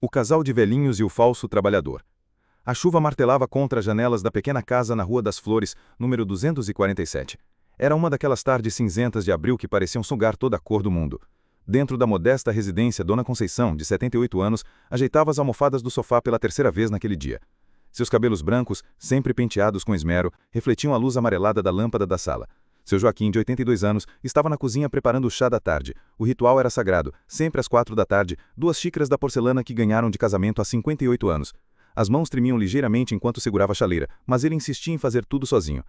O casal de velhinhos e o falso trabalhador. A chuva martelava contra as janelas da pequena casa na Rua das Flores, número 247. Era uma daquelas tardes cinzentas de abril que pareciam sugar toda a cor do mundo. Dentro da modesta residência, Dona Conceição, de 78 anos, ajeitava as almofadas do sofá pela terceira vez naquele dia. Seus cabelos brancos, sempre penteados com esmero, refletiam a luz amarelada da lâmpada da sala. Seu Joaquim, de 82 anos, estava na cozinha preparando o chá da tarde. O ritual era sagrado, sempre às 4 da tarde, 2 xícaras da porcelana que ganharam de casamento há 58 anos. As mãos tremiam ligeiramente enquanto segurava a chaleira, mas ele insistia em fazer tudo sozinho.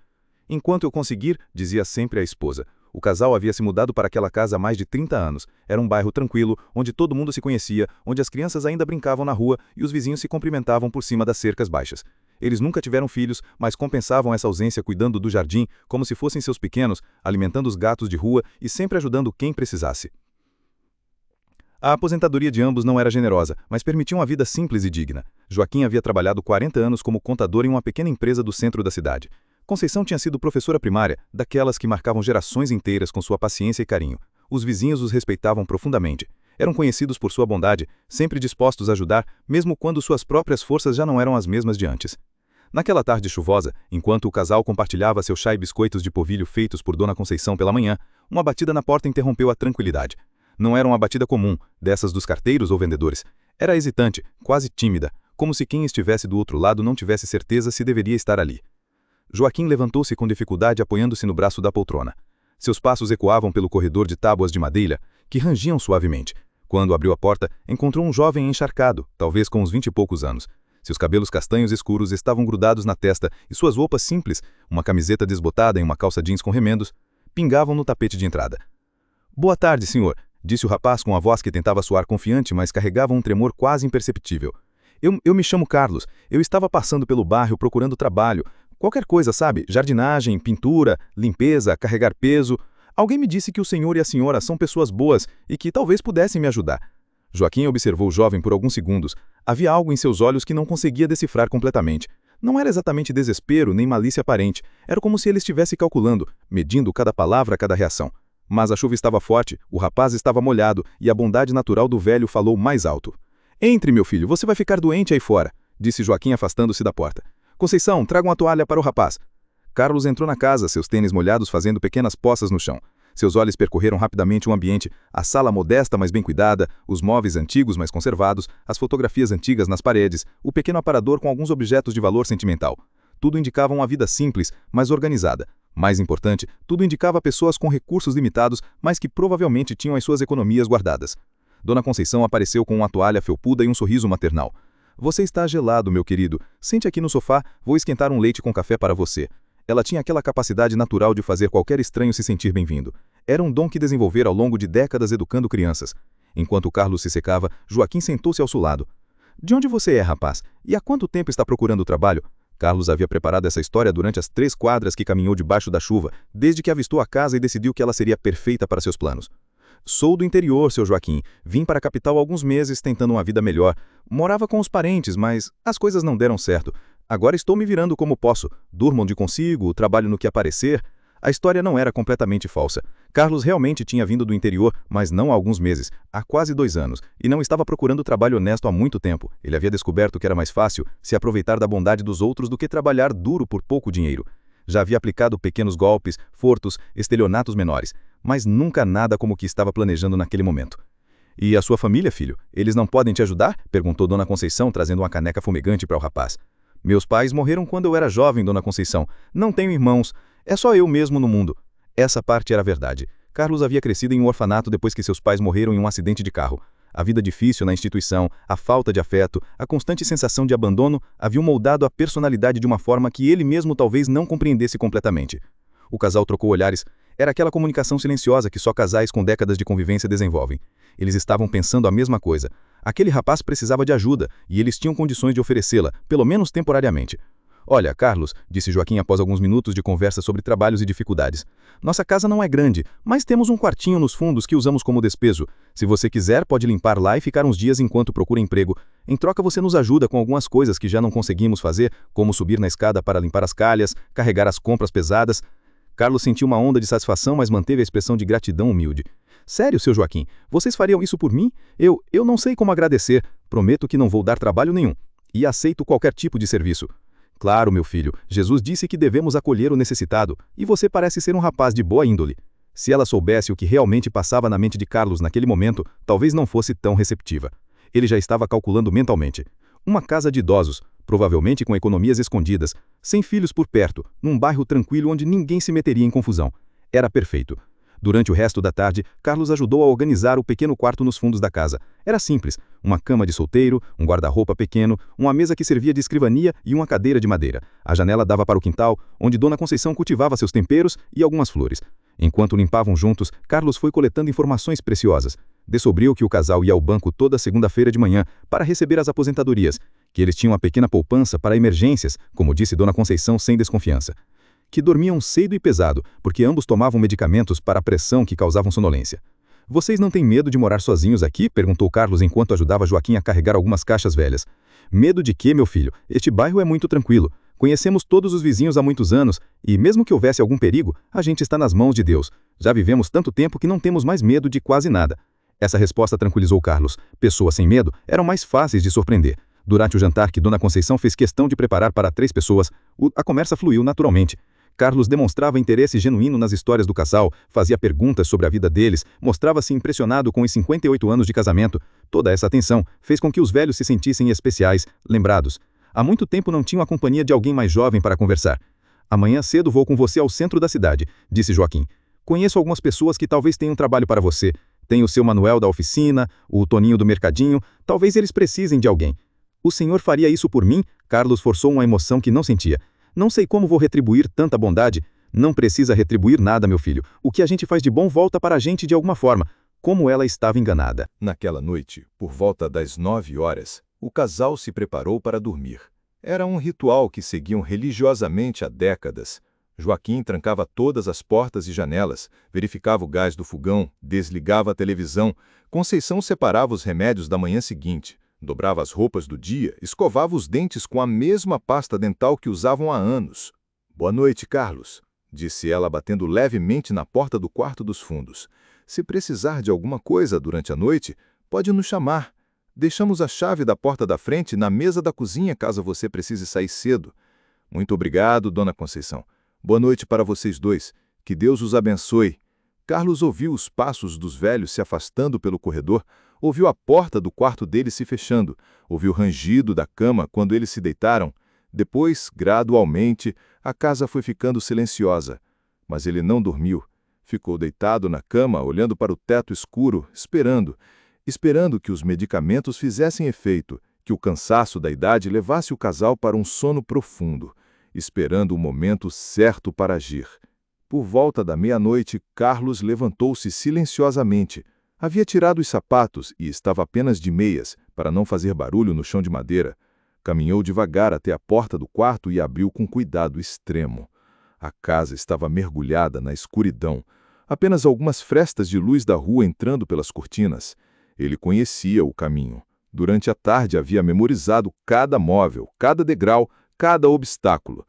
Enquanto eu conseguir, dizia sempre à esposa. O casal havia se mudado para aquela casa há mais de 30 anos. Era um bairro tranquilo, onde todo mundo se conhecia, onde as crianças ainda brincavam na rua e os vizinhos se cumprimentavam por cima das cercas baixas. Eles nunca tiveram filhos, mas compensavam essa ausência cuidando do jardim como se fossem seus pequenos, alimentando os gatos de rua e sempre ajudando quem precisasse. A aposentadoria de ambos não era generosa, mas permitia uma vida simples e digna. Joaquim havia trabalhado 40 anos como contador em uma pequena empresa do centro da cidade. Conceição tinha sido professora primária, daquelas que marcavam gerações inteiras com sua paciência e carinho. Os vizinhos os respeitavam profundamente. Eram conhecidos por sua bondade, sempre dispostos a ajudar, mesmo quando suas próprias forças já não eram as mesmas de antes. Naquela tarde chuvosa, enquanto o casal compartilhava seu chá e biscoitos de polvilho feitos por Dona Conceição pela manhã, uma batida na porta interrompeu a tranquilidade. Não era uma batida comum, dessas dos carteiros ou vendedores. Era hesitante, quase tímida, como se quem estivesse do outro lado não tivesse certeza se deveria estar ali. Joaquim levantou-se com dificuldade apoiando-se no braço da poltrona. Seus passos ecoavam pelo corredor de tábuas de madeira, que rangiam suavemente. Quando abriu a porta, encontrou um jovem encharcado, talvez com uns 20 e poucos anos. Seus cabelos castanhos escuros estavam grudados na testa e suas roupas simples, uma camiseta desbotada e uma calça jeans com remendos, pingavam no tapete de entrada. "Boa tarde, senhor", disse o rapaz com a voz que tentava soar confiante, mas carregava um tremor quase imperceptível. Eu me chamo Carlos. Eu estava passando pelo bairro procurando trabalho. Qualquer coisa, sabe? Jardinagem, pintura, limpeza, carregar peso. Alguém me disse que o senhor e a senhora são pessoas boas e que talvez pudessem me ajudar." Joaquim observou o jovem por alguns segundos. Havia algo em seus olhos que não conseguia decifrar completamente. Não era exatamente desespero nem malícia aparente. Era como se ele estivesse calculando, medindo cada palavra, cada reação. Mas a chuva estava forte, o rapaz estava molhado e a bondade natural do velho falou mais alto. "Entre, meu filho, você vai ficar doente aí fora", disse Joaquim afastando-se da porta. "Conceição, traga uma toalha para o rapaz." Carlos entrou na casa, seus tênis molhados fazendo pequenas poças no chão. Seus olhos percorreram rapidamente o ambiente, a sala modesta mas bem cuidada, os móveis antigos mas conservados, as fotografias antigas nas paredes, o pequeno aparador com alguns objetos de valor sentimental. Tudo indicava uma vida simples, mas organizada. Mais importante, tudo indicava pessoas com recursos limitados, mas que provavelmente tinham as suas economias guardadas. Dona Conceição apareceu com uma toalha felpuda e um sorriso maternal. "Você está gelado, meu querido. Sente aqui no sofá, vou esquentar um leite com café para você." Ela tinha aquela capacidade natural de fazer qualquer estranho se sentir bem-vindo. Era um dom que desenvolvera ao longo de décadas educando crianças. Enquanto Carlos se secava, Joaquim sentou-se ao seu lado. "De onde você é, rapaz? E há quanto tempo está procurando trabalho?" Carlos havia preparado essa história durante as 3 quadras que caminhou debaixo da chuva, desde que avistou a casa e decidiu que ela seria perfeita para seus planos. "Sou do interior, seu Joaquim. Vim para a capital há alguns meses tentando uma vida melhor. Morava com os parentes, mas as coisas não deram certo. Agora estou me virando como posso. Durmo onde consigo, trabalho no que aparecer." A história não era completamente falsa. Carlos realmente tinha vindo do interior, mas não há alguns meses, há quase 2 anos, e não estava procurando trabalho honesto há muito tempo. Ele havia descoberto que era mais fácil se aproveitar da bondade dos outros do que trabalhar duro por pouco dinheiro. Já havia aplicado pequenos golpes, furtos, estelionatos menores, mas nunca nada como o que estava planejando naquele momento. "E a sua família, filho? Eles não podem te ajudar?" perguntou Dona Conceição, trazendo uma caneca fumegante para o rapaz. "Meus pais morreram quando eu era jovem, Dona Conceição. Não tenho irmãos. É só eu mesmo no mundo." Essa parte era verdade. Carlos havia crescido em um orfanato depois que seus pais morreram em um acidente de carro. A vida difícil na instituição, a falta de afeto, a constante sensação de abandono haviam moldado a personalidade de uma forma que ele mesmo talvez não compreendesse completamente. O casal trocou olhares. Era aquela comunicação silenciosa que só casais com décadas de convivência desenvolvem. Eles estavam pensando a mesma coisa. Aquele rapaz precisava de ajuda, e eles tinham condições de oferecê-la, pelo menos temporariamente. "Olha, Carlos", disse Joaquim após alguns minutos de conversa sobre trabalhos e dificuldades. "Nossa casa não é grande, mas temos um quartinho nos fundos que usamos como despeso. Se você quiser, pode limpar lá e ficar uns dias enquanto procura emprego. Em troca, você nos ajuda com algumas coisas que já não conseguimos fazer, como subir na escada para limpar as calhas, carregar as compras pesadas." Carlos sentiu uma onda de satisfação, mas manteve a expressão de gratidão humilde. Sério, seu Joaquim, vocês fariam isso por mim? Eu não sei como agradecer. Prometo que não vou dar trabalho nenhum. E aceito qualquer tipo de serviço. Claro, meu filho, Jesus disse que devemos acolher o necessitado, e você parece ser um rapaz de boa índole. Se ela soubesse o que realmente passava na mente de Carlos naquele momento, talvez não fosse tão receptiva. Ele já estava calculando mentalmente. Uma casa de idosos, provavelmente com economias escondidas, sem filhos por perto, num bairro tranquilo onde ninguém se meteria em confusão. Era perfeito. Durante o resto da tarde, Carlos ajudou a organizar o pequeno quarto nos fundos da casa. Era simples, uma cama de solteiro, um guarda-roupa pequeno, uma mesa que servia de escrivania e uma cadeira de madeira. A janela dava para o quintal, onde Dona Conceição cultivava seus temperos e algumas flores. Enquanto limpavam juntos, Carlos foi coletando informações preciosas. Descobriu que o casal ia ao banco toda segunda-feira de manhã para receber as aposentadorias, que eles tinham uma pequena poupança para emergências, como disse Dona Conceição sem desconfiança. Que dormiam cedo e pesado, porque ambos tomavam medicamentos para a pressão que causavam sonolência. Vocês não têm medo de morar sozinhos aqui? Perguntou Carlos enquanto ajudava Joaquim a carregar algumas caixas velhas. Medo de quê, meu filho? Este bairro é muito tranquilo. Conhecemos todos os vizinhos há muitos anos, e mesmo que houvesse algum perigo, a gente está nas mãos de Deus. Já vivemos tanto tempo que não temos mais medo de quase nada. Essa resposta tranquilizou Carlos. Pessoas sem medo eram mais fáceis de surpreender. Durante o jantar que Dona Conceição fez questão de preparar para 3 pessoas, a conversa fluiu naturalmente. Carlos demonstrava interesse genuíno nas histórias do casal, fazia perguntas sobre a vida deles, mostrava-se impressionado com os 58 anos de casamento. Toda essa atenção fez com que os velhos se sentissem especiais, lembrados. Há muito tempo não tinham a companhia de alguém mais jovem para conversar. Amanhã cedo vou com você ao centro da cidade, disse Joaquim. Conheço algumas pessoas que talvez tenham trabalho para você. Tem o seu Manuel da oficina, o Toninho do mercadinho, talvez eles precisem de alguém. O senhor faria isso por mim? Carlos forçou uma emoção que não sentia. Não sei como vou retribuir tanta bondade. Não precisa retribuir nada, meu filho. O que a gente faz de bom volta para a gente de alguma forma. Como ela estava enganada. Naquela noite, por volta das 9 horas, o casal se preparou para dormir. Era um ritual que seguiam religiosamente há décadas. Joaquim trancava todas as portas e janelas, verificava o gás do fogão, desligava a televisão. Conceição separava os remédios da manhã seguinte. Dobrava as roupas do dia, escovava os dentes com a mesma pasta dental que usavam há anos. "Boa noite, Carlos", disse ela batendo levemente na porta do quarto dos fundos. "Se precisar de alguma coisa durante a noite, pode nos chamar. Deixamos a chave da porta da frente na mesa da cozinha caso você precise sair cedo." "Muito obrigado, Dona Conceição. Boa noite para vocês dois. Que Deus os abençoe." Carlos ouviu os passos dos velhos se afastando pelo corredor, ouviu a porta do quarto deles se fechando, ouviu o rangido da cama quando eles se deitaram. Depois, gradualmente, a casa foi ficando silenciosa. Mas ele não dormiu. Ficou deitado na cama, olhando para o teto escuro, esperando que os medicamentos fizessem efeito, que o cansaço da idade levasse o casal para um sono profundo, esperando o momento certo para agir. Por volta da meia-noite, Carlos levantou-se silenciosamente. Havia tirado os sapatos e estava apenas de meias, para não fazer barulho no chão de madeira. Caminhou devagar até a porta do quarto e abriu com cuidado extremo. A casa estava mergulhada na escuridão. Apenas algumas frestas de luz da rua entrando pelas cortinas. Ele conhecia o caminho. Durante a tarde havia memorizado cada móvel, cada degrau, cada obstáculo.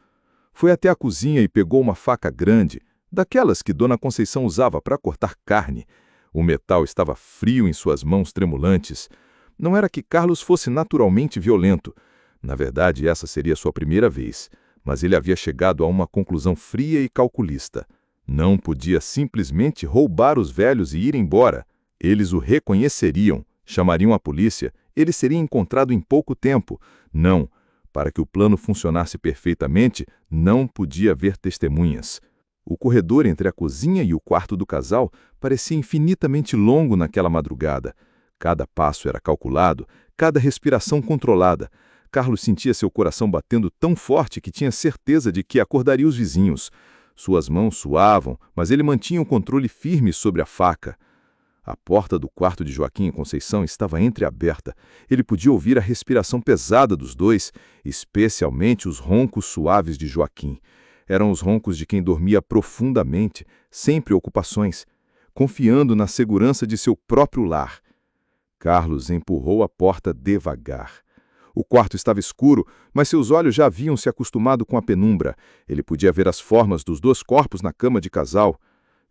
Foi até a cozinha e pegou uma faca grande, daquelas que Dona Conceição usava para cortar carne. O metal estava frio em suas mãos tremulantes. Não era que Carlos fosse naturalmente violento. Na verdade, essa seria sua primeira vez. Mas ele havia chegado a uma conclusão fria e calculista. Não podia simplesmente roubar os velhos e ir embora. Eles o reconheceriam, chamariam a polícia, ele seria encontrado em pouco tempo. Não, para que o plano funcionasse perfeitamente, não podia haver testemunhas. O corredor entre a cozinha e o quarto do casal parecia infinitamente longo naquela madrugada. Cada passo era calculado, cada respiração controlada. Carlos sentia seu coração batendo tão forte que tinha certeza de que acordaria os vizinhos. Suas mãos suavam, mas ele mantinha o controle firme sobre a faca. A porta do quarto de Joaquim e Conceição estava entreaberta. Ele podia ouvir a respiração pesada dos dois, especialmente os roncos suaves de Joaquim. Eram os roncos de quem dormia profundamente, sem preocupações, confiando na segurança de seu próprio lar. Carlos empurrou a porta devagar. O quarto estava escuro, mas seus olhos já haviam se acostumado com a penumbra. Ele podia ver as formas dos 2 corpos na cama de casal.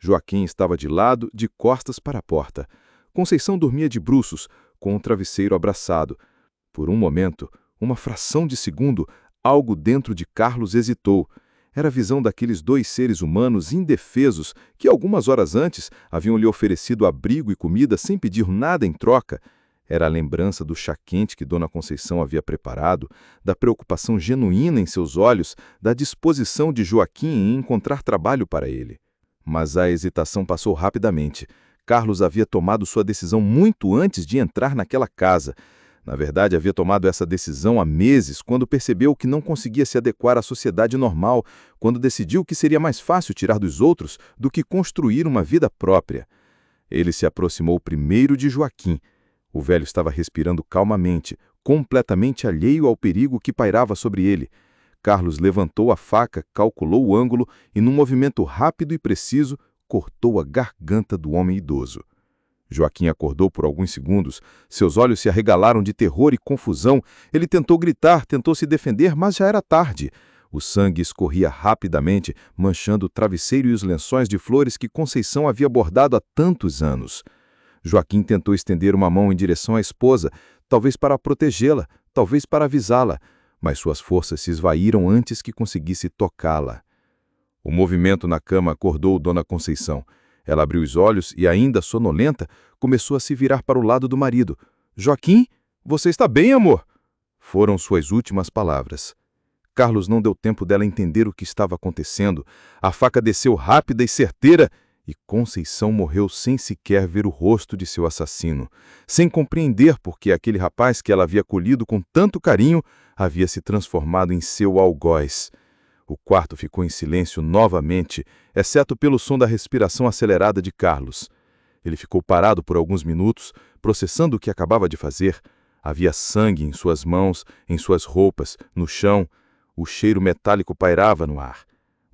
Joaquim estava de lado, de costas para a porta. Conceição dormia de bruços, com o travesseiro abraçado. Por um momento, uma fração de segundo, algo dentro de Carlos hesitou. Era a visão daqueles dois seres humanos indefesos que algumas horas antes haviam lhe oferecido abrigo e comida sem pedir nada em troca. Era a lembrança do chá quente que Dona Conceição havia preparado, da preocupação genuína em seus olhos, da disposição de Joaquim em encontrar trabalho para ele. Mas a hesitação passou rapidamente. Carlos havia tomado sua decisão muito antes de entrar naquela casa. Na verdade, havia tomado essa decisão há meses, quando percebeu que não conseguia se adequar à sociedade normal, quando decidiu que seria mais fácil tirar dos outros do que construir uma vida própria. Ele se aproximou primeiro de Joaquim. O velho estava respirando calmamente, completamente alheio ao perigo que pairava sobre ele. Carlos levantou a faca, calculou o ângulo e, num movimento rápido e preciso, cortou a garganta do homem idoso. Joaquim acordou por alguns segundos. Seus olhos se arregalaram de terror e confusão. Ele tentou gritar, tentou se defender, mas já era tarde. O sangue escorria rapidamente, manchando o travesseiro e os lençóis de flores que Conceição havia bordado há tantos anos. Joaquim tentou estender uma mão em direção à esposa, talvez para protegê-la, talvez para avisá-la, mas suas forças se esvaíram antes que conseguisse tocá-la. O movimento na cama acordou Dona Conceição. Ela abriu os olhos e, ainda sonolenta, começou a se virar para o lado do marido. "Joaquim, você está bem, amor?" Foram suas últimas palavras. Carlos não deu tempo dela entender o que estava acontecendo. A faca desceu rápida e certeira e Conceição morreu sem sequer ver o rosto de seu assassino, sem compreender por que aquele rapaz que ela havia acolhido com tanto carinho havia se transformado em seu algoz. O quarto ficou em silêncio novamente, exceto pelo som da respiração acelerada de Carlos. Ele ficou parado por alguns minutos, processando o que acabava de fazer. Havia sangue em suas mãos, em suas roupas, no chão. O cheiro metálico pairava no ar.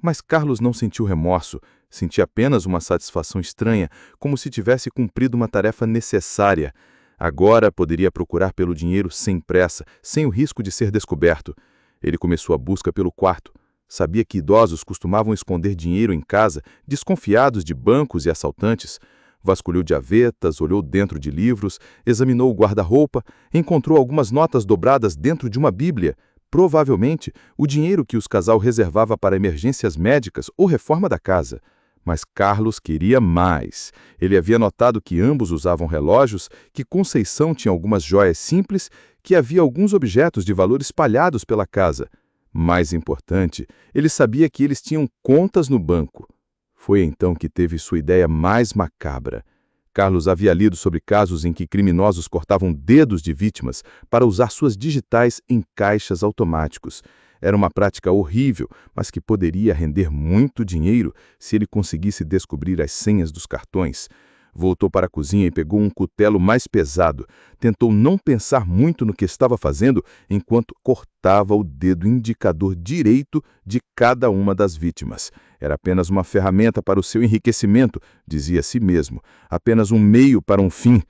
Mas Carlos não sentiu remorso, sentia apenas uma satisfação estranha, como se tivesse cumprido uma tarefa necessária. Agora poderia procurar pelo dinheiro sem pressa, sem o risco de ser descoberto. Ele começou a busca pelo quarto. Sabia que idosos costumavam esconder dinheiro em casa, desconfiados de bancos e assaltantes. Vasculhou gavetas, olhou dentro de livros, examinou o guarda-roupa, encontrou algumas notas dobradas dentro de uma Bíblia. Provavelmente, o dinheiro que os casal reservava para emergências médicas ou reforma da casa. Mas Carlos queria mais. Ele havia notado que ambos usavam relógios, que Conceição tinha algumas joias simples, que havia alguns objetos de valor espalhados pela casa. Mais importante, ele sabia que eles tinham contas no banco. Foi então que teve sua ideia mais macabra. Carlos havia lido sobre casos em que criminosos cortavam dedos de vítimas para usar suas digitais em caixas automáticos. Era uma prática horrível, mas que poderia render muito dinheiro se ele conseguisse descobrir as senhas dos cartões. Voltou para a cozinha e pegou um cutelo mais pesado. Tentou não pensar muito no que estava fazendo enquanto cortava o dedo indicador direito de cada uma das vítimas. Era apenas uma ferramenta para o seu enriquecimento, dizia a si mesmo. Apenas um meio para um fim.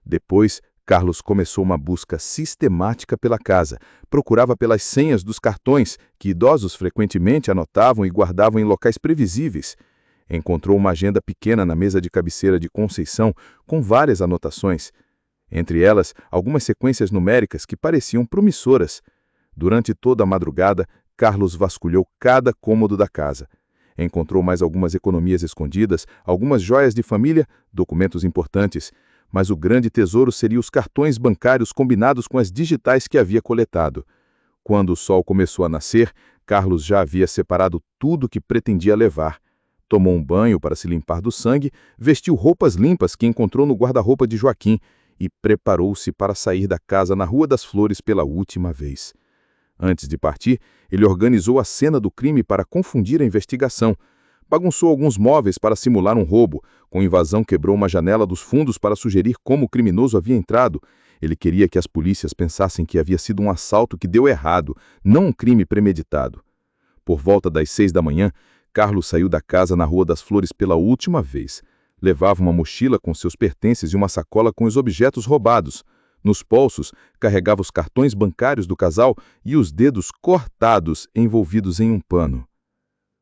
Depois, Carlos começou uma busca sistemática pela casa. Procurava pelas senhas dos cartões, que idosos frequentemente anotavam e guardavam em locais previsíveis. Encontrou uma agenda pequena na mesa de cabeceira de Conceição, com várias anotações. Entre elas, algumas sequências numéricas que pareciam promissoras. Durante toda a madrugada, Carlos vasculhou cada cômodo da casa. Encontrou mais algumas economias escondidas, algumas joias de família, documentos importantes. Mas o grande tesouro seria os cartões bancários combinados com as digitais que havia coletado. Quando o sol começou a nascer, Carlos já havia separado tudo que pretendia levar. Tomou um banho para se limpar do sangue, vestiu roupas limpas que encontrou no guarda-roupa de Joaquim e preparou-se para sair da casa na Rua das Flores pela última vez. Antes de partir, ele organizou a cena do crime para confundir a investigação. Bagunçou alguns móveis para simular um roubo. Com invasão, quebrou uma janela dos fundos para sugerir como o criminoso havia entrado. Ele queria que as polícias pensassem que havia sido um assalto que deu errado, não um crime premeditado. Por volta das 6 da manhã, Carlos saiu da casa na Rua das Flores pela última vez. Levava uma mochila com seus pertences e uma sacola com os objetos roubados. Nos bolsos, carregava os cartões bancários do casal e os dedos cortados envolvidos em um pano.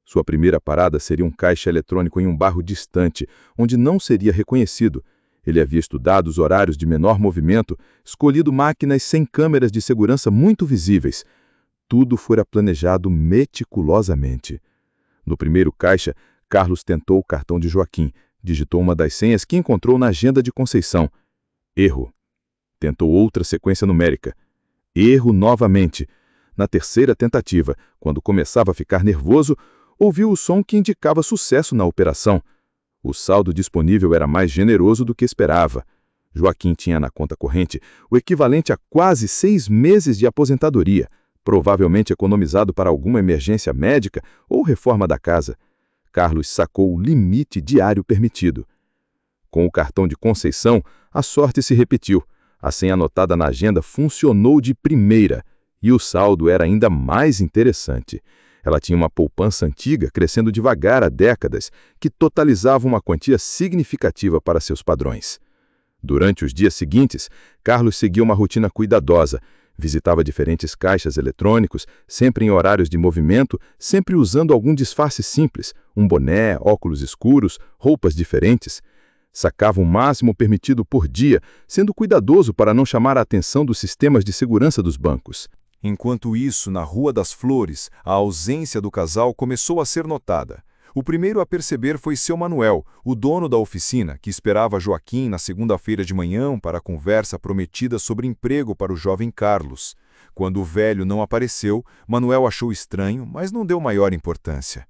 Sua primeira parada seria um caixa eletrônico em um bairro distante, onde não seria reconhecido. Ele havia estudado os horários de menor movimento, escolhido máquinas sem câmeras de segurança muito visíveis. Tudo fora planejado meticulosamente. No primeiro caixa, Carlos tentou o cartão de Joaquim, digitou uma das senhas que encontrou na agenda de Conceição. Erro. Tentou outra sequência numérica. Erro novamente. Na terceira tentativa, quando começava a ficar nervoso, ouviu o som que indicava sucesso na operação. O saldo disponível era mais generoso do que esperava. Joaquim tinha na conta corrente o equivalente a quase 6 meses de aposentadoria, provavelmente economizado para alguma emergência médica ou reforma da casa. Carlos sacou o limite diário permitido. Com o cartão de Conceição, a sorte se repetiu. A senha anotada na agenda funcionou de primeira, e o saldo era ainda mais interessante. Ela tinha uma poupança antiga, crescendo devagar há décadas, que totalizava uma quantia significativa para seus padrões. Durante os dias seguintes, Carlos seguia uma rotina cuidadosa. Visitava diferentes caixas eletrônicos, sempre em horários de movimento, sempre usando algum disfarce simples, um boné, óculos escuros, roupas diferentes. Sacava o máximo permitido por dia, sendo cuidadoso para não chamar a atenção dos sistemas de segurança dos bancos. Enquanto isso, na Rua das Flores, a ausência do casal começou a ser notada. O primeiro a perceber foi seu Manuel, o dono da oficina, que esperava Joaquim na segunda-feira de manhã para a conversa prometida sobre emprego para o jovem Carlos. Quando o velho não apareceu, Manuel achou estranho, mas não deu maior importância.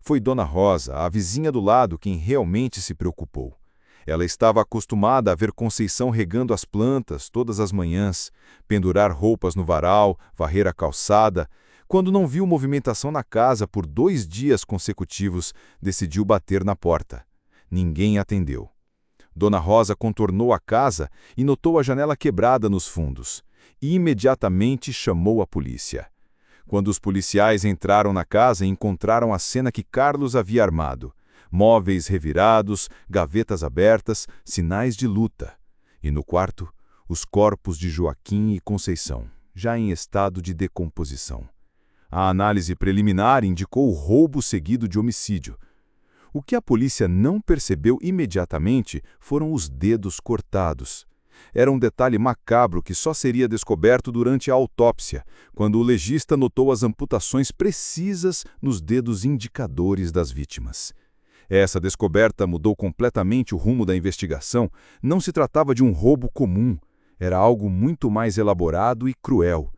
Foi Dona Rosa, a vizinha do lado, quem realmente se preocupou. Ela estava acostumada a ver Conceição regando as plantas todas as manhãs, pendurar roupas no varal, varrer a calçada. Quando não viu movimentação na casa por 2 dias consecutivos, decidiu bater na porta. Ninguém atendeu. Dona Rosa contornou a casa e notou a janela quebrada nos fundos. Imediatamente chamou a polícia. Quando os policiais entraram na casa, encontraram a cena que Carlos havia armado. Móveis revirados, gavetas abertas, sinais de luta. E no quarto, os corpos de Joaquim e Conceição, já em estado de decomposição. A análise preliminar indicou roubo seguido de homicídio. O que a polícia não percebeu imediatamente foram os dedos cortados. Era um detalhe macabro que só seria descoberto durante a autópsia, quando o legista notou as amputações precisas nos dedos indicadores das vítimas. Essa descoberta mudou completamente o rumo da investigação. Não se tratava de um roubo comum, era algo muito mais elaborado e cruel.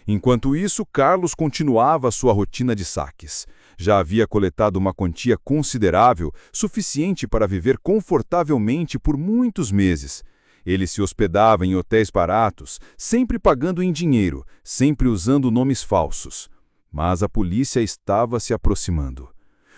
Enquanto isso, Carlos continuava sua rotina de saques. Já havia coletado uma quantia considerável, suficiente para viver confortavelmente por muitos meses. Ele se hospedava em hotéis baratos, sempre pagando em dinheiro, sempre usando nomes falsos. Mas a polícia estava se aproximando.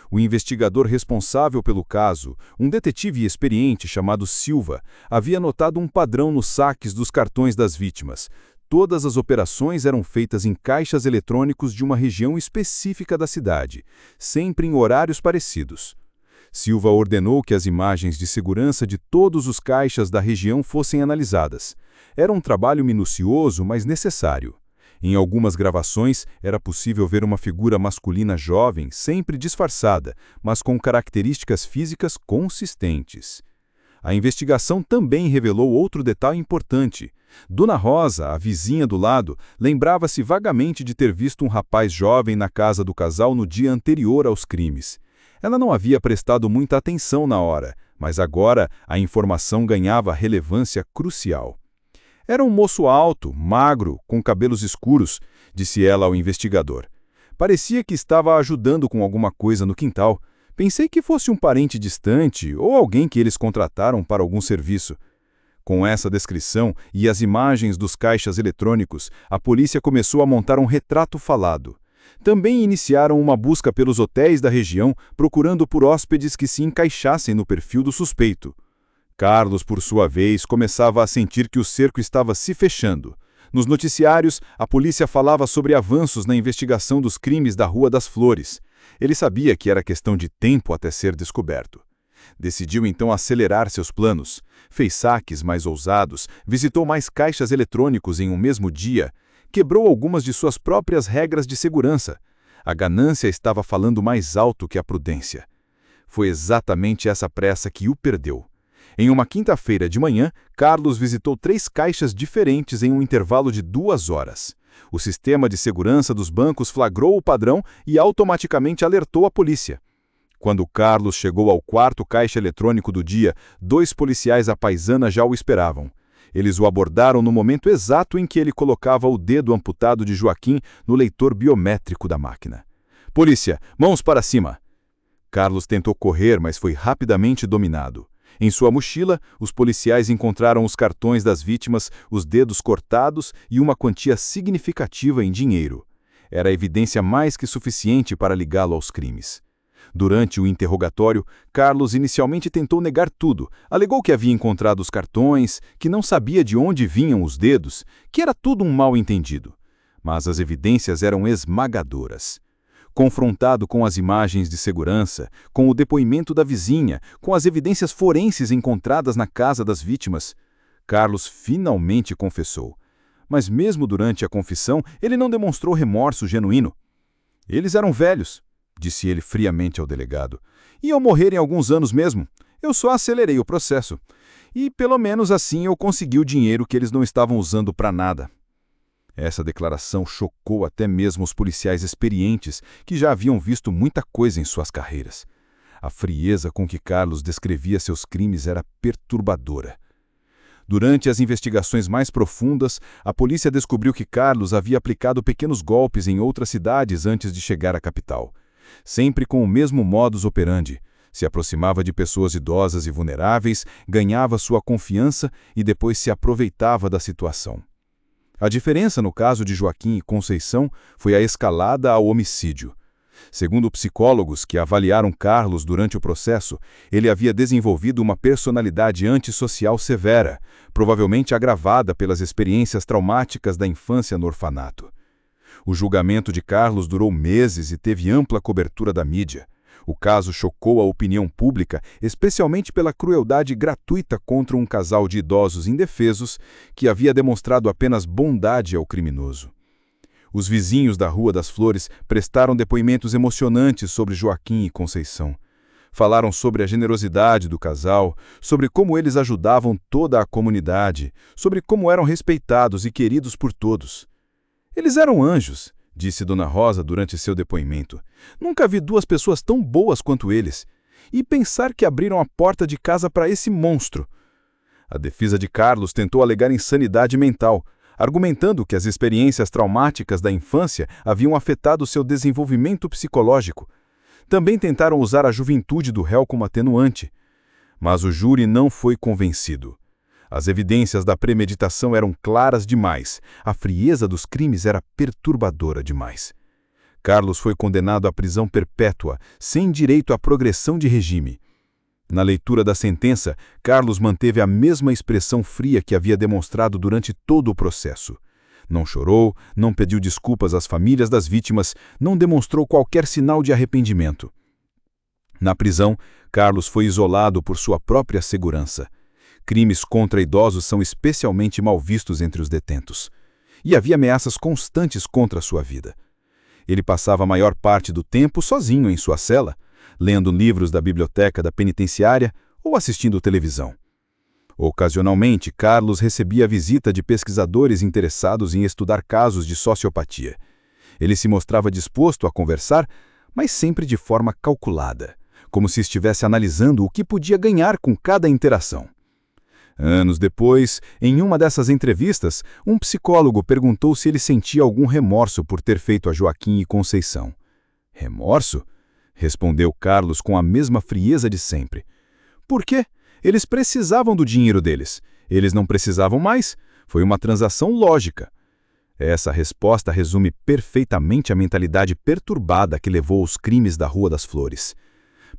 O investigador responsável pelo caso, um detetive experiente chamado Silva, havia notado um padrão nos saques dos cartões das vítimas. Todas as operações eram feitas em caixas eletrônicos de uma região específica da cidade, sempre em horários parecidos. Silva ordenou que as imagens de segurança de todos os caixas da região fossem analisadas. Era um trabalho minucioso, mas necessário. Em algumas gravações, era possível ver uma figura masculina jovem, sempre disfarçada, mas com características físicas consistentes. A investigação também revelou outro detalhe importante. Dona Rosa, a vizinha do lado, lembrava-se vagamente de ter visto um rapaz jovem na casa do casal no dia anterior aos crimes. Ela não havia prestado muita atenção na hora, mas agora a informação ganhava relevância crucial. Era um moço alto, magro, com cabelos escuros, disse ela ao investigador. Parecia que estava ajudando com alguma coisa no quintal. Pensei que fosse um parente distante ou alguém que eles contrataram para algum serviço. Com essa descrição e as imagens dos caixas eletrônicos, a polícia começou a montar um retrato falado. Também iniciaram uma busca pelos hotéis da região, procurando por hóspedes que se encaixassem no perfil do suspeito. Carlos, por sua vez, começava a sentir que o cerco estava se fechando. Nos noticiários, a polícia falava sobre avanços na investigação dos crimes da Rua das Flores. Ele sabia que era questão de tempo até ser descoberto. Decidiu então acelerar seus planos. Fez saques mais ousados, visitou mais caixas eletrônicos em um mesmo dia, quebrou algumas de suas próprias regras de segurança. A ganância estava falando mais alto que a prudência. Foi exatamente essa pressa que o perdeu. Em uma quinta-feira de manhã, Carlos visitou 3 caixas diferentes em um intervalo de 2 horas. O sistema de segurança dos bancos flagrou o padrão e automaticamente alertou a polícia. Quando Carlos chegou ao 4º caixa eletrônico do dia, 2 policiais à paisana já o esperavam. Eles o abordaram no momento exato em que ele colocava o dedo amputado de Joaquim no leitor biométrico da máquina. "Polícia, mãos para cima!" Carlos tentou correr, mas foi rapidamente dominado. Em sua mochila, os policiais encontraram os cartões das vítimas, os dedos cortados e uma quantia significativa em dinheiro. Era evidência mais que suficiente para ligá-lo aos crimes. Durante o interrogatório, Carlos inicialmente tentou negar tudo. Alegou que havia encontrado os cartões, que não sabia de onde vinham os dedos, que era tudo um mal-entendido. Mas as evidências eram esmagadoras. Confrontado com as imagens de segurança, com o depoimento da vizinha, com as evidências forenses encontradas na casa das vítimas, Carlos finalmente confessou. Mas mesmo durante a confissão, ele não demonstrou remorso genuíno. "Eles eram velhos", disse ele friamente ao delegado. "Iam morrer em alguns anos mesmo. Eu só acelerei o processo. E pelo menos assim eu consegui o dinheiro que eles não estavam usando para nada." Essa declaração chocou até mesmo os policiais experientes, que já haviam visto muita coisa em suas carreiras. A frieza com que Carlos descrevia seus crimes era perturbadora. Durante as investigações mais profundas, a polícia descobriu que Carlos havia aplicado pequenos golpes em outras cidades antes de chegar à capital. Sempre com o mesmo modus operandi. Se aproximava de pessoas idosas e vulneráveis, ganhava sua confiança e depois se aproveitava da situação. A diferença no caso de Joaquim e Conceição foi a escalada ao homicídio. Segundo psicólogos que avaliaram Carlos durante o processo, ele havia desenvolvido uma personalidade antissocial severa, provavelmente agravada pelas experiências traumáticas da infância no orfanato. O julgamento de Carlos durou meses e teve ampla cobertura da mídia. O caso chocou a opinião pública, especialmente pela crueldade gratuita contra um casal de idosos indefesos que havia demonstrado apenas bondade ao criminoso. Os vizinhos da Rua das Flores prestaram depoimentos emocionantes sobre Joaquim e Conceição. Falaram sobre a generosidade do casal, sobre como eles ajudavam toda a comunidade, sobre como eram respeitados e queridos por todos. "Eles eram anjos", disse Dona Rosa durante seu depoimento. "Nunca vi 2 pessoas tão boas quanto eles. E pensar que abriram a porta de casa para esse monstro." A defesa de Carlos tentou alegar insanidade mental, argumentando que as experiências traumáticas da infância haviam afetado seu desenvolvimento psicológico. Também tentaram usar a juventude do réu como atenuante. Mas o júri não foi convencido. As evidências da premeditação eram claras demais. A frieza dos crimes era perturbadora demais. Carlos foi condenado à prisão perpétua, sem direito à progressão de regime. Na leitura da sentença, Carlos manteve a mesma expressão fria que havia demonstrado durante todo o processo. Não chorou, não pediu desculpas às famílias das vítimas, não demonstrou qualquer sinal de arrependimento. Na prisão, Carlos foi isolado por sua própria segurança. Crimes contra idosos são especialmente mal vistos entre os detentos. E havia ameaças constantes contra sua vida. Ele passava a maior parte do tempo sozinho em sua cela, lendo livros da biblioteca da penitenciária ou assistindo televisão. Ocasionalmente, Carlos recebia a visita de pesquisadores interessados em estudar casos de sociopatia. Ele se mostrava disposto a conversar, mas sempre de forma calculada, como se estivesse analisando o que podia ganhar com cada interação. Anos depois, em uma dessas entrevistas, um psicólogo perguntou se ele sentia algum remorso por ter feito a Joaquim e Conceição. "Remorso?", respondeu Carlos com a mesma frieza de sempre. "Por quê? Eles precisavam do dinheiro deles. Eles não precisavam mais. Foi uma transação lógica." Essa resposta resume perfeitamente a mentalidade perturbada que levou aos crimes da Rua das Flores.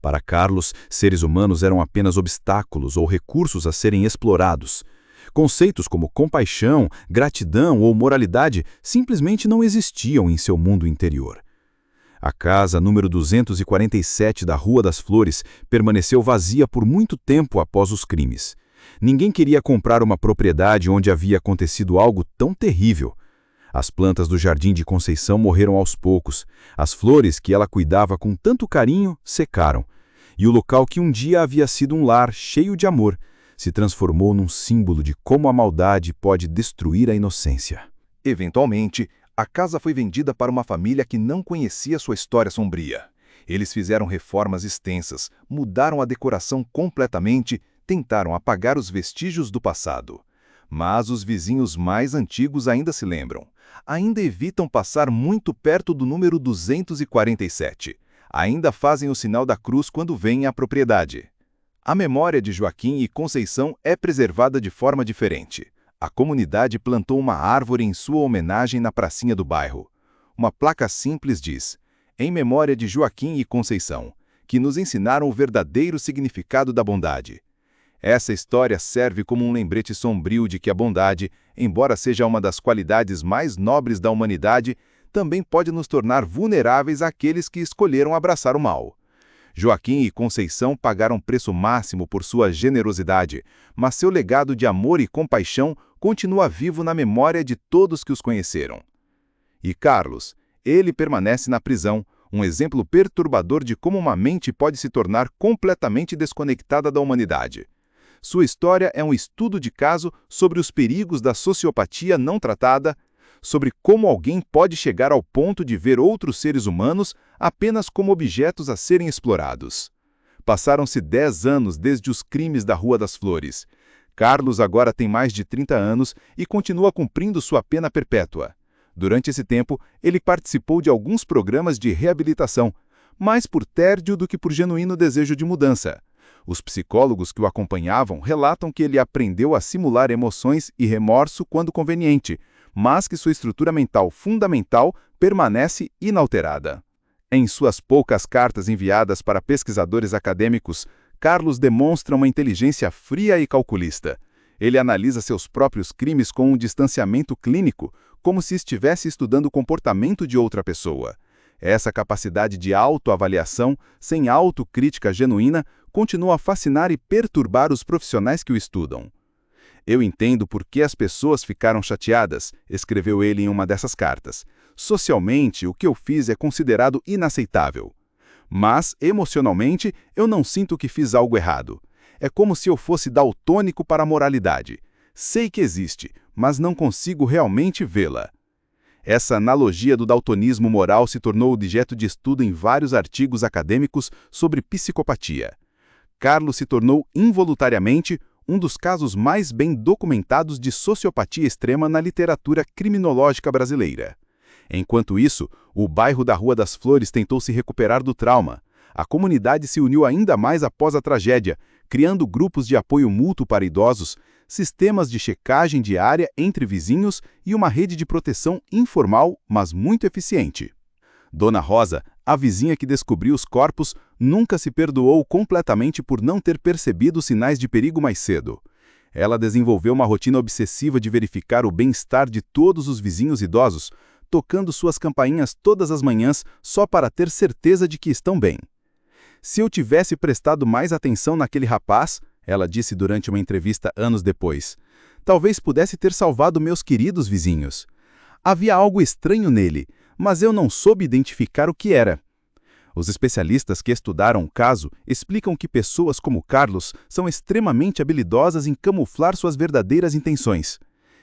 Para Carlos, seres humanos eram apenas obstáculos ou recursos a serem explorados. Conceitos como compaixão, gratidão ou moralidade simplesmente não existiam em seu mundo interior. A casa número 247 da Rua das Flores permaneceu vazia por muito tempo após os crimes. Ninguém queria comprar uma propriedade onde havia acontecido algo tão terrível. As plantas do jardim de Conceição morreram aos poucos. As flores que ela cuidava com tanto carinho secaram. E o local que um dia havia sido um lar cheio de amor se transformou num símbolo de como a maldade pode destruir a inocência. Eventualmente, a casa foi vendida para uma família que não conhecia sua história sombria. Eles fizeram reformas extensas, mudaram a decoração completamente, tentaram apagar os vestígios do passado. Mas os vizinhos mais antigos ainda se lembram. Ainda evitam passar muito perto do número 247. Ainda fazem o sinal da cruz quando veem a propriedade. A memória de Joaquim e Conceição é preservada de forma diferente. A comunidade plantou uma árvore em sua homenagem na pracinha do bairro. Uma placa simples diz: "Em memória de Joaquim e Conceição, que nos ensinaram o verdadeiro significado da bondade." Essa história serve como um lembrete sombrio de que a bondade, embora seja uma das qualidades mais nobres da humanidade, também pode nos tornar vulneráveis àqueles que escolheram abraçar o mal. Joaquim e Conceição pagaram preço máximo por sua generosidade, mas seu legado de amor e compaixão continua vivo na memória de todos que os conheceram. E Carlos, ele permanece na prisão, um exemplo perturbador de como uma mente pode se tornar completamente desconectada da humanidade. Sua história é um estudo de caso sobre os perigos da sociopatia não tratada, sobre como alguém pode chegar ao ponto de ver outros seres humanos apenas como objetos a serem explorados. Passaram-se 10 anos desde os crimes da Rua das Flores. Carlos agora tem mais de 30 anos e continua cumprindo sua pena perpétua. Durante esse tempo, ele participou de alguns programas de reabilitação, mais por tédio do que por genuíno desejo de mudança. Os psicólogos que o acompanhavam relatam que ele aprendeu a simular emoções e remorso quando conveniente, mas que sua estrutura mental fundamental permanece inalterada. Em suas poucas cartas enviadas para pesquisadores acadêmicos, Carlos demonstra uma inteligência fria e calculista. Ele analisa seus próprios crimes com um distanciamento clínico, como se estivesse estudando o comportamento de outra pessoa. Essa capacidade de autoavaliação, sem autocrítica genuína, continua a fascinar e perturbar os profissionais que o estudam. "Eu entendo por que as pessoas ficaram chateadas", escreveu ele em uma dessas cartas. "Socialmente, o que eu fiz é considerado inaceitável. Mas, emocionalmente, eu não sinto que fiz algo errado. É como se eu fosse daltônico para a moralidade. Sei que existe, mas não consigo realmente vê-la." Essa analogia do daltonismo moral se tornou objeto de estudo em vários artigos acadêmicos sobre psicopatia. Carlos se tornou involuntariamente um dos casos mais bem documentados de sociopatia extrema na literatura criminológica brasileira. Enquanto isso, o bairro da Rua das Flores tentou se recuperar do trauma. A comunidade se uniu ainda mais após a tragédia, criando grupos de apoio mútuo para idosos, sistemas de checagem diária entre vizinhos e uma rede de proteção informal, mas muito eficiente. Dona Rosa, a vizinha que descobriu os corpos, nunca se perdoou completamente por não ter percebido os sinais de perigo mais cedo. Ela desenvolveu uma rotina obsessiva de verificar o bem-estar de todos os vizinhos idosos, tocando suas campainhas todas as manhãs só para ter certeza de que estão bem. "Se eu tivesse prestado mais atenção naquele rapaz", ela disse durante uma entrevista anos depois, "talvez pudesse ter salvado meus queridos vizinhos. Havia algo estranho nele, mas eu não soube identificar o que era." Os especialistas que estudaram o caso explicam que pessoas como Carlos são extremamente habilidosas em camuflar suas verdadeiras intenções.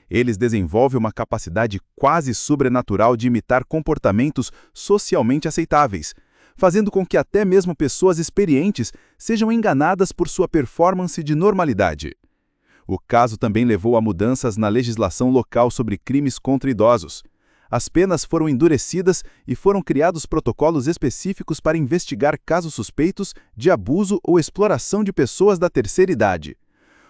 Eles desenvolvem uma capacidade quase sobrenatural de imitar comportamentos socialmente aceitáveis, fazendo com que até mesmo pessoas experientes sejam enganadas por sua performance de normalidade. O caso também levou a mudanças na legislação local sobre crimes contra idosos. As penas foram endurecidas e foram criados protocolos específicos para investigar casos suspeitos de abuso ou exploração de pessoas da terceira idade.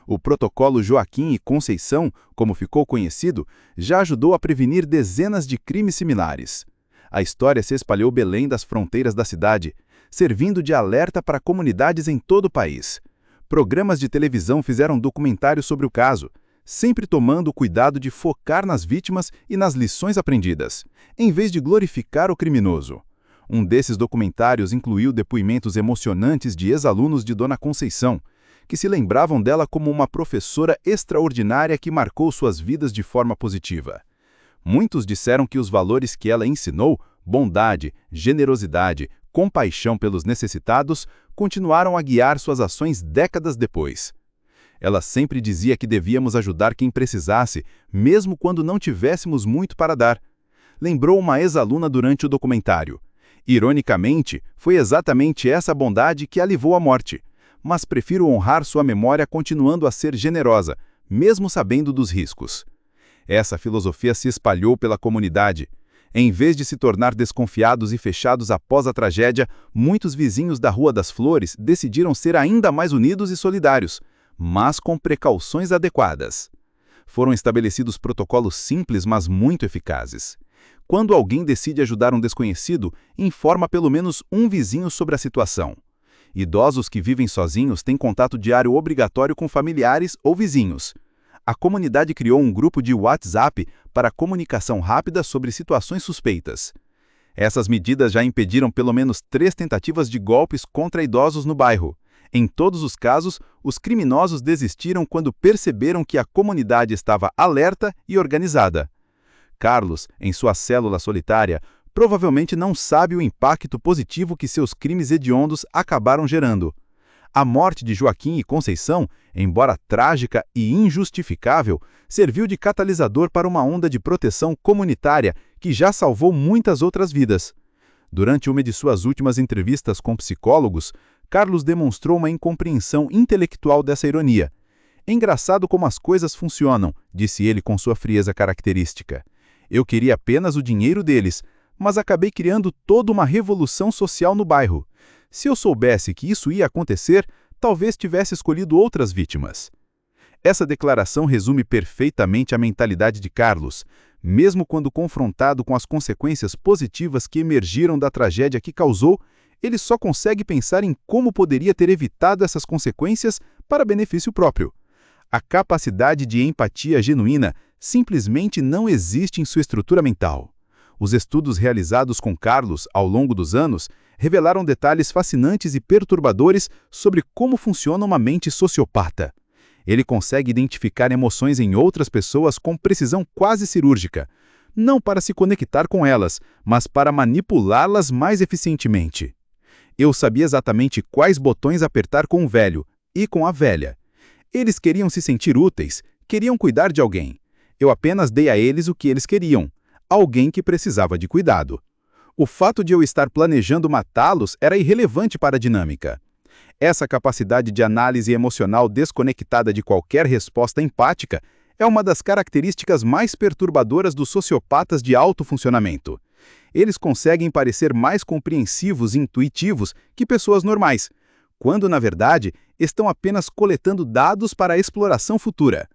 O protocolo Joaquim e Conceição, como ficou conhecido, já ajudou a prevenir dezenas de crimes similares. A história se espalhou além das fronteiras da cidade, servindo de alerta para comunidades em todo o país. Programas de televisão fizeram documentários sobre o caso, sempre tomando o cuidado de focar nas vítimas e nas lições aprendidas, em vez de glorificar o criminoso. Um desses documentários incluiu depoimentos emocionantes de ex-alunos de Dona Conceição, que se lembravam dela como uma professora extraordinária que marcou suas vidas de forma positiva. Muitos disseram que os valores que ela ensinou, bondade, generosidade, compaixão pelos necessitados, continuaram a guiar suas ações décadas depois. Ela sempre dizia que devíamos ajudar quem precisasse, mesmo quando não tivéssemos muito para dar. Lembrou uma ex-aluna durante o documentário. Ironicamente, foi exatamente essa bondade que a levou à morte. Mas prefiro honrar sua memória continuando a ser generosa, mesmo sabendo dos riscos. Essa filosofia se espalhou pela comunidade. Em vez de se tornar desconfiados e fechados após a tragédia, muitos vizinhos da Rua das Flores decidiram ser ainda mais unidos e solidários, mas com precauções adequadas. Foram estabelecidos protocolos simples, mas muito eficazes. Quando alguém decide ajudar um desconhecido, informa pelo menos um vizinho sobre a situação. Idosos que vivem sozinhos têm contato diário obrigatório com familiares ou vizinhos. A comunidade criou um grupo de WhatsApp para comunicação rápida sobre situações suspeitas. Essas medidas já impediram pelo menos 3 tentativas de golpes contra idosos no bairro. Em todos os casos, os criminosos desistiram quando perceberam que a comunidade estava alerta e organizada. Carlos, em sua célula solitária, provavelmente não sabe o impacto positivo que seus crimes hediondos acabaram gerando. A morte de Joaquim e Conceição, embora trágica e injustificável, serviu de catalisador para uma onda de proteção comunitária que já salvou muitas outras vidas. Durante uma de suas últimas entrevistas com psicólogos, Carlos demonstrou uma incompreensão intelectual dessa ironia. "É engraçado como as coisas funcionam", disse ele com sua frieza característica. "Eu queria apenas o dinheiro deles, mas acabei criando toda uma revolução social no bairro. Se eu soubesse que isso ia acontecer, talvez tivesse escolhido outras vítimas." Essa declaração resume perfeitamente a mentalidade de Carlos. Mesmo quando confrontado com as consequências positivas que emergiram da tragédia que causou, ele só consegue pensar em como poderia ter evitado essas consequências para benefício próprio. A capacidade de empatia genuína simplesmente não existe em sua estrutura mental. Os estudos realizados com Carlos ao longo dos anos revelaram detalhes fascinantes e perturbadores sobre como funciona uma mente sociopata. Ele consegue identificar emoções em outras pessoas com precisão quase cirúrgica, não para se conectar com elas, mas para manipulá-las mais eficientemente. Eu sabia exatamente quais botões apertar com o velho e com a velha. Eles queriam se sentir úteis, queriam cuidar de alguém. Eu apenas dei a eles o que eles queriam, alguém que precisava de cuidado. O fato de eu estar planejando matá-los era irrelevante para a dinâmica. Essa capacidade de análise emocional desconectada de qualquer resposta empática é uma das características mais perturbadoras dos sociopatas de alto funcionamento. Eles conseguem parecer mais compreensivos e intuitivos que pessoas normais, quando, na verdade, estão apenas coletando dados para a exploração futura.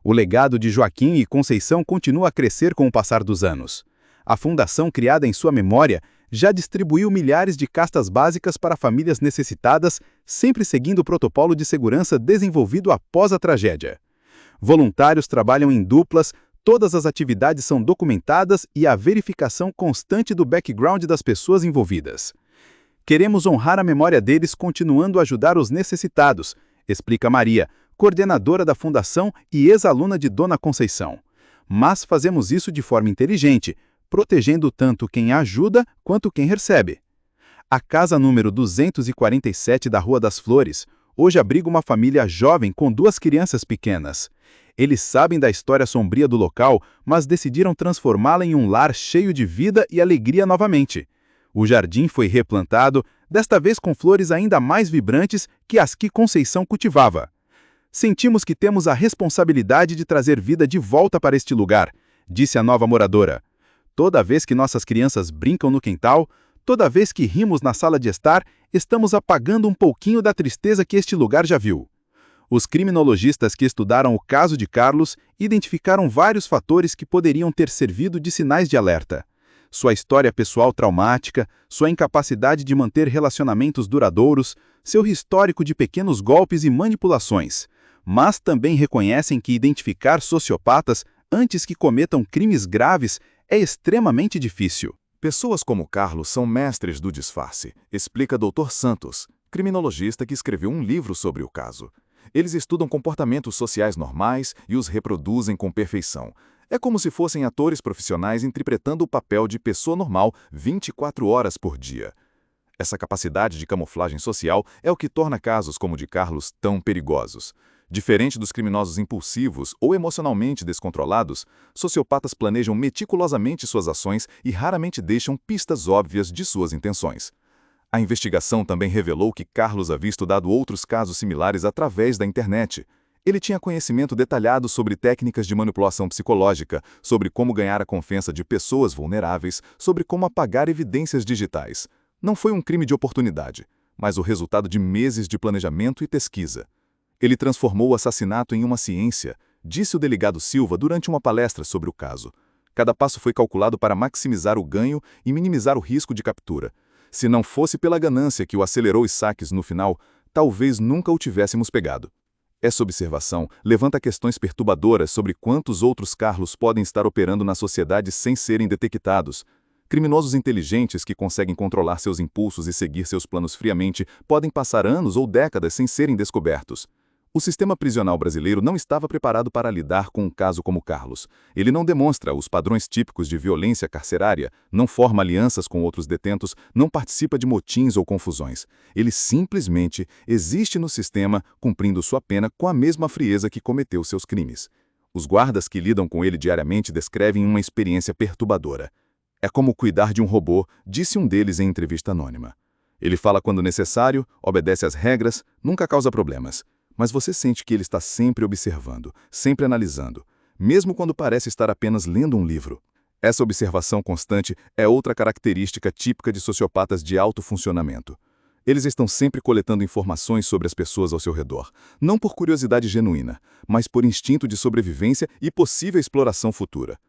O legado de Joaquim e Conceição continua a crescer com o passar dos anos. A fundação criada em sua memória já distribuiu milhares de castas básicas para famílias necessitadas, sempre seguindo o protocolo de segurança desenvolvido após a tragédia. Voluntários trabalham em duplas, todas as atividades são documentadas e há verificação constante do background das pessoas envolvidas. "Queremos honrar a memória deles continuando a ajudar os necessitados", explica Maria, coordenadora da fundação e ex-aluna de Dona Conceição. "Mas fazemos isso de forma inteligente, protegendo tanto quem ajuda quanto quem recebe." A casa número 247 da Rua das Flores hoje abriga uma família jovem com 2 crianças pequenas. Eles sabem da história sombria do local, mas decidiram transformá-la em um lar cheio de vida e alegria novamente. O jardim foi replantado, desta vez com flores ainda mais vibrantes que as que Conceição cultivava. "Sentimos que temos a responsabilidade de trazer vida de volta para este lugar", disse a nova moradora. "Toda vez que nossas crianças brincam no quintal, toda vez que rimos na sala de estar, estamos apagando um pouquinho da tristeza que este lugar já viu." Os criminologistas que estudaram o caso de Carlos identificaram vários fatores que poderiam ter servido de sinais de alerta. Sua história pessoal traumática, sua incapacidade de manter relacionamentos duradouros, seu histórico de pequenos golpes e manipulações. Mas também reconhecem que identificar sociopatas antes que cometam crimes graves é extremamente difícil. Pessoas como Carlos são mestres do disfarce, explica Dr. Santos, criminologista que escreveu um livro sobre o caso. Eles estudam comportamentos sociais normais e os reproduzem com perfeição. É como se fossem atores profissionais interpretando o papel de pessoa normal 24 horas por dia. Essa capacidade de camuflagem social é o que torna casos como o de Carlos tão perigosos. Diferente dos criminosos impulsivos ou emocionalmente descontrolados, sociopatas planejam meticulosamente suas ações e raramente deixam pistas óbvias de suas intenções. A investigação também revelou que Carlos havia estudado outros casos similares através da internet. Ele tinha conhecimento detalhado sobre técnicas de manipulação psicológica, sobre como ganhar a confiança de pessoas vulneráveis, sobre como apagar evidências digitais. Não foi um crime de oportunidade, mas o resultado de meses de planejamento e pesquisa. Ele transformou o assassinato em uma ciência, disse o delegado Silva durante uma palestra sobre o caso. Cada passo foi calculado para maximizar o ganho e minimizar o risco de captura. Se não fosse pela ganância que o acelerou os saques no final, talvez nunca o tivéssemos pegado. Essa observação levanta questões perturbadoras sobre quantos outros Carlos podem estar operando na sociedade sem serem detectados. Criminosos inteligentes que conseguem controlar seus impulsos e seguir seus planos friamente podem passar anos ou décadas sem serem descobertos. O sistema prisional brasileiro não estava preparado para lidar com um caso como Carlos. Ele não demonstra os padrões típicos de violência carcerária, não forma alianças com outros detentos, não participa de motins ou confusões. Ele simplesmente existe no sistema, cumprindo sua pena com a mesma frieza que cometeu seus crimes. Os guardas que lidam com ele diariamente descrevem uma experiência perturbadora. É como cuidar de um robô, disse um deles em entrevista anônima. Ele fala quando necessário, obedece às regras, nunca causa problemas. Mas você sente que ele está sempre observando, sempre analisando, mesmo quando parece estar apenas lendo um livro. Essa observação constante é outra característica típica de sociopatas de alto funcionamento. Eles estão sempre coletando informações sobre as pessoas ao seu redor, não por curiosidade genuína, mas por instinto de sobrevivência e possível exploração futura.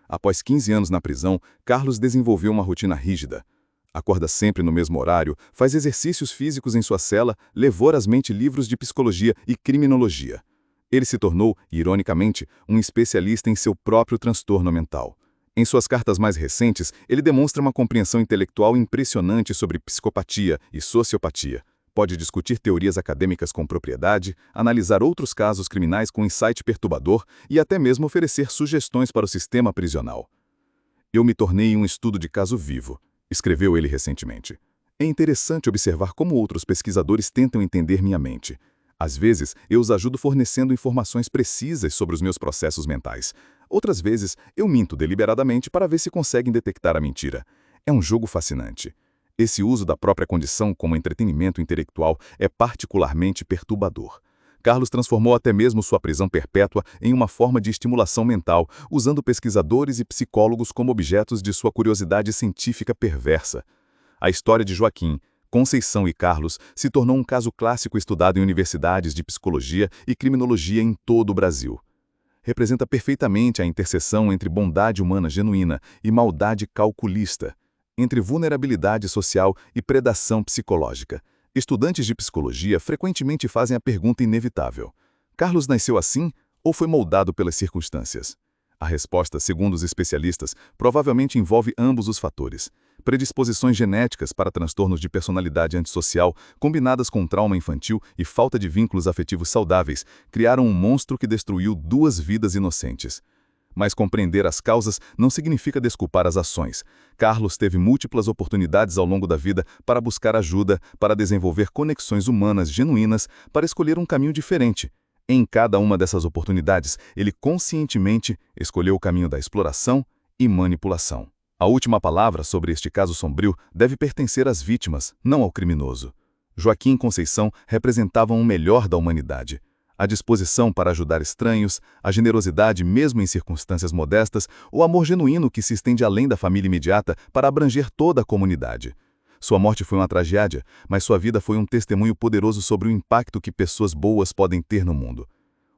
Após 15 anos na prisão, Carlos desenvolveu uma rotina rígida. Acorda sempre no mesmo horário, faz exercícios físicos em sua cela, lê vorazmente livros de psicologia e criminologia. Ele se tornou, ironicamente, um especialista em seu próprio transtorno mental. Em suas cartas mais recentes, ele demonstra uma compreensão intelectual impressionante sobre psicopatia e sociopatia. Pode discutir teorias acadêmicas com propriedade, analisar outros casos criminais com insight perturbador e até mesmo oferecer sugestões para o sistema prisional. Eu me tornei um estudo de caso vivo, escreveu ele recentemente. É interessante observar como outros pesquisadores tentam entender minha mente. Às vezes, eu os ajudo fornecendo informações precisas sobre os meus processos mentais. Outras vezes, eu minto deliberadamente para ver se conseguem detectar a mentira. É um jogo fascinante. Esse uso da própria condição como entretenimento intelectual é particularmente perturbador. Carlos transformou até mesmo sua prisão perpétua em uma forma de estimulação mental, usando pesquisadores e psicólogos como objetos de sua curiosidade científica perversa. A história de Joaquim, Conceição e Carlos se tornou um caso clássico estudado em universidades de psicologia e criminologia em todo o Brasil. Representa perfeitamente a interseção entre bondade humana genuína e maldade calculista, entre vulnerabilidade social e predação psicológica. Estudantes de psicologia frequentemente fazem a pergunta inevitável: Carlos nasceu assim ou foi moldado pelas circunstâncias? A resposta, segundo os especialistas, provavelmente envolve ambos os fatores. Predisposições genéticas para transtornos de personalidade antissocial, combinadas com trauma infantil e falta de vínculos afetivos saudáveis, criaram um monstro que destruiu 2 vidas inocentes. Mas compreender as causas não significa desculpar as ações. Carlos teve múltiplas oportunidades ao longo da vida para buscar ajuda, para desenvolver conexões humanas genuínas, para escolher um caminho diferente. Em cada uma dessas oportunidades, ele conscientemente escolheu o caminho da exploração e manipulação. A última palavra sobre este caso sombrio deve pertencer às vítimas, não ao criminoso. Joaquim e Conceição representavam o melhor da humanidade. A disposição para ajudar estranhos, a generosidade mesmo em circunstâncias modestas, o amor genuíno que se estende além da família imediata para abranger toda a comunidade. Sua morte foi uma tragédia, mas sua vida foi um testemunho poderoso sobre o impacto que pessoas boas podem ter no mundo.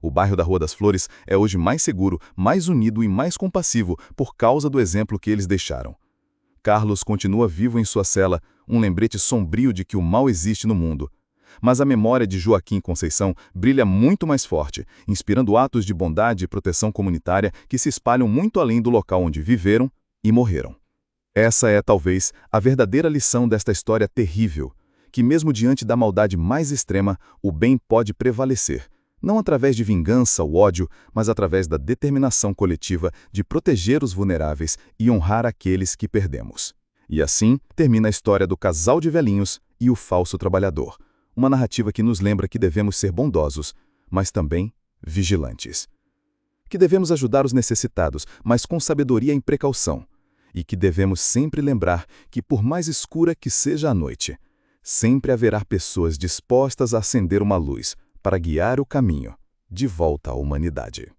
O bairro da Rua das Flores é hoje mais seguro, mais unido e mais compassivo por causa do exemplo que eles deixaram. Carlos continua vivo em sua cela, um lembrete sombrio de que o mal existe no mundo. Mas a memória de Joaquim Conceição brilha muito mais forte, inspirando atos de bondade e proteção comunitária que se espalham muito além do local onde viveram e morreram. Essa é, talvez, a verdadeira lição desta história terrível, que mesmo diante da maldade mais extrema, o bem pode prevalecer, Não através de vingança ou ódio, mas através da determinação coletiva de proteger os vulneráveis e honrar aqueles que perdemos. E assim termina a história do casal de velhinhos e o falso trabalhador. Uma narrativa que nos lembra que devemos ser bondosos, mas também vigilantes. Que devemos ajudar os necessitados, mas com sabedoria e precaução. E que devemos sempre lembrar que, por mais escura que seja a noite, sempre haverá pessoas dispostas a acender uma luz para guiar o caminho de volta à humanidade.